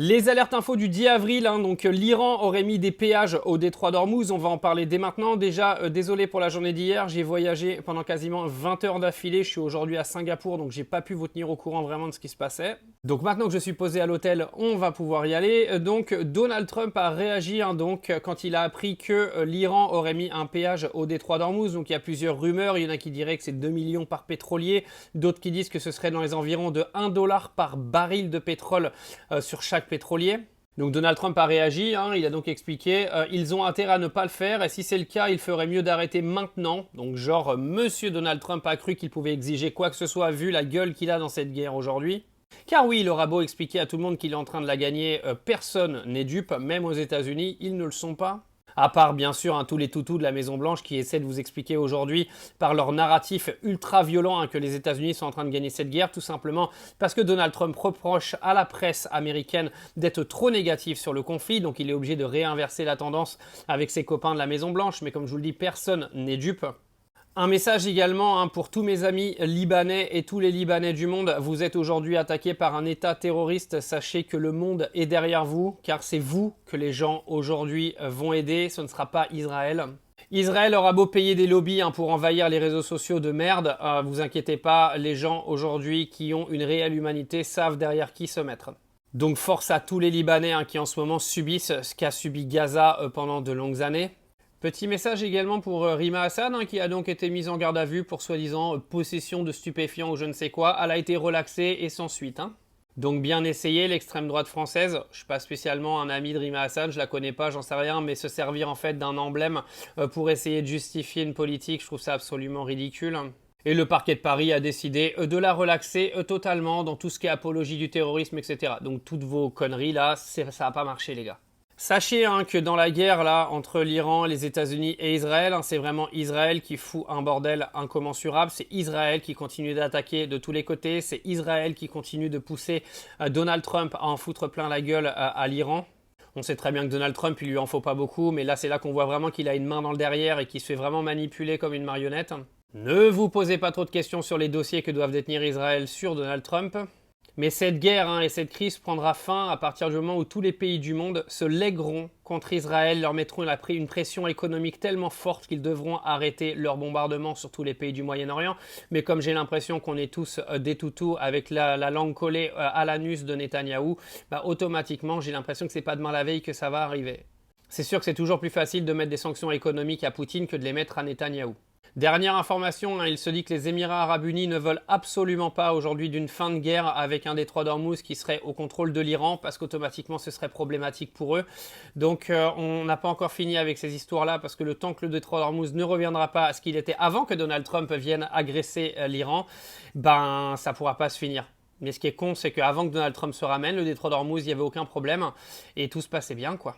Les alertes infos du 10 avril, donc l'Iran aurait mis des péages au détroit d'Ormuz, on va en parler dès maintenant. Déjà, désolé pour la journée d'hier, j'ai voyagé pendant quasiment 20 heures d'affilée, je suis aujourd'hui à Singapour, donc j'ai pas pu vous tenir au courant vraiment de ce qui se passait. Donc maintenant que je suis posé à l'hôtel, on va pouvoir y aller. Donc Donald Trump a réagi quand il a appris que l'Iran aurait mis un péage au détroit d'Ormuz. Donc il y a plusieurs rumeurs, il y en a qui diraient que c'est 2 millions par pétrolier, d'autres qui disent que ce serait dans les environs de 1 dollar par baril de pétrole sur chaque pétrolier. Donc Donald Trump a réagi, il a donc expliqué ils ont intérêt à ne pas le faire et si c'est le cas, il ferait mieux d'arrêter maintenant. Donc genre, monsieur Donald Trump a cru qu'il pouvait exiger quoi que ce soit vu la gueule qu'il a dans cette guerre aujourd'hui. Car oui, il aura beau expliquer à tout le monde qu'il est en train de la gagner, personne n'est dupe, même aux États-Unis, ils ne le sont pas. À part bien sûr tous les toutous de la Maison Blanche qui essaient de vous expliquer aujourd'hui par leur narratif ultra violent que les États-Unis sont en train de gagner cette guerre, tout simplement parce que Donald Trump reproche à la presse américaine d'être trop négatif sur le conflit, donc il est obligé de réinverser la tendance avec ses copains de la Maison Blanche, mais comme je vous le dis, personne n'est dupe. Un message également pour tous mes amis libanais et tous les Libanais du monde. Vous êtes aujourd'hui attaqués par un État terroriste. Sachez que le monde est derrière vous, car c'est vous que les gens aujourd'hui vont aider. Ce ne sera pas Israël. Israël aura beau payer des lobbies pour envahir les réseaux sociaux de merde. Vous inquiétez pas, les gens aujourd'hui qui ont une réelle humanité savent derrière qui se mettre. Donc force à tous les Libanais qui en ce moment subissent ce qu'a subi Gaza pendant de longues années. Petit message également pour Rima Hassan qui a donc été mise en garde à vue pour soi-disant possession de stupéfiants ou je ne sais quoi. Elle a été relaxée et sans suite. Donc bien essayé, l'extrême droite française. Je ne suis pas spécialement un ami de Rima Hassan, je la connais pas, j'en sais rien, mais se servir en fait d'un emblème pour essayer de justifier une politique, je trouve ça absolument ridicule. Et le parquet de Paris a décidé de la relaxer totalement dans tout ce qui est apologie du terrorisme, etc. Donc toutes vos conneries là, ça n'a pas marché les gars. Sachez que dans la guerre là entre l'Iran, les États-Unis et Israël, c'est vraiment Israël qui fout un bordel incommensurable. C'est Israël qui continue d'attaquer de tous les côtés. C'est Israël qui continue de pousser Donald Trump à en foutre plein la gueule à l'Iran. On sait très bien que Donald Trump, il lui en faut pas beaucoup, mais là c'est là qu'on voit vraiment qu'il a une main dans le derrière et qu'il se fait vraiment manipuler comme une marionnette. Ne vous posez pas trop de questions sur les dossiers que doivent détenir Israël sur Donald Trump. Mais cette guerre et cette crise prendra fin à partir du moment où tous les pays du monde se lègueront contre Israël, leur mettront une pression économique tellement forte qu'ils devront arrêter leur bombardement sur tous les pays du Moyen-Orient. Mais comme j'ai l'impression qu'on est tous des toutous avec la langue collée à l'anus de Netanyahou, automatiquement j'ai l'impression que c'est pas demain la veille que ça va arriver. C'est sûr que c'est toujours plus facile de mettre des sanctions économiques à Poutine que de les mettre à Netanyahou. Dernière information, il se dit que les Émirats Arabes Unis ne veulent absolument pas aujourd'hui d'une fin de guerre avec un détroit d'Ormuz qui serait au contrôle de l'Iran parce qu'automatiquement ce serait problématique pour eux. Donc on n'a pas encore fini avec ces histoires-là parce que le temps que le détroit d'Ormuz ne reviendra pas à ce qu'il était avant que Donald Trump vienne agresser l'Iran, ça pourra pas se finir. Mais ce qui est con, c'est qu'avant que Donald Trump se ramène, le détroit d'Ormuz, il n'y avait aucun problème et tout se passait bien quoi.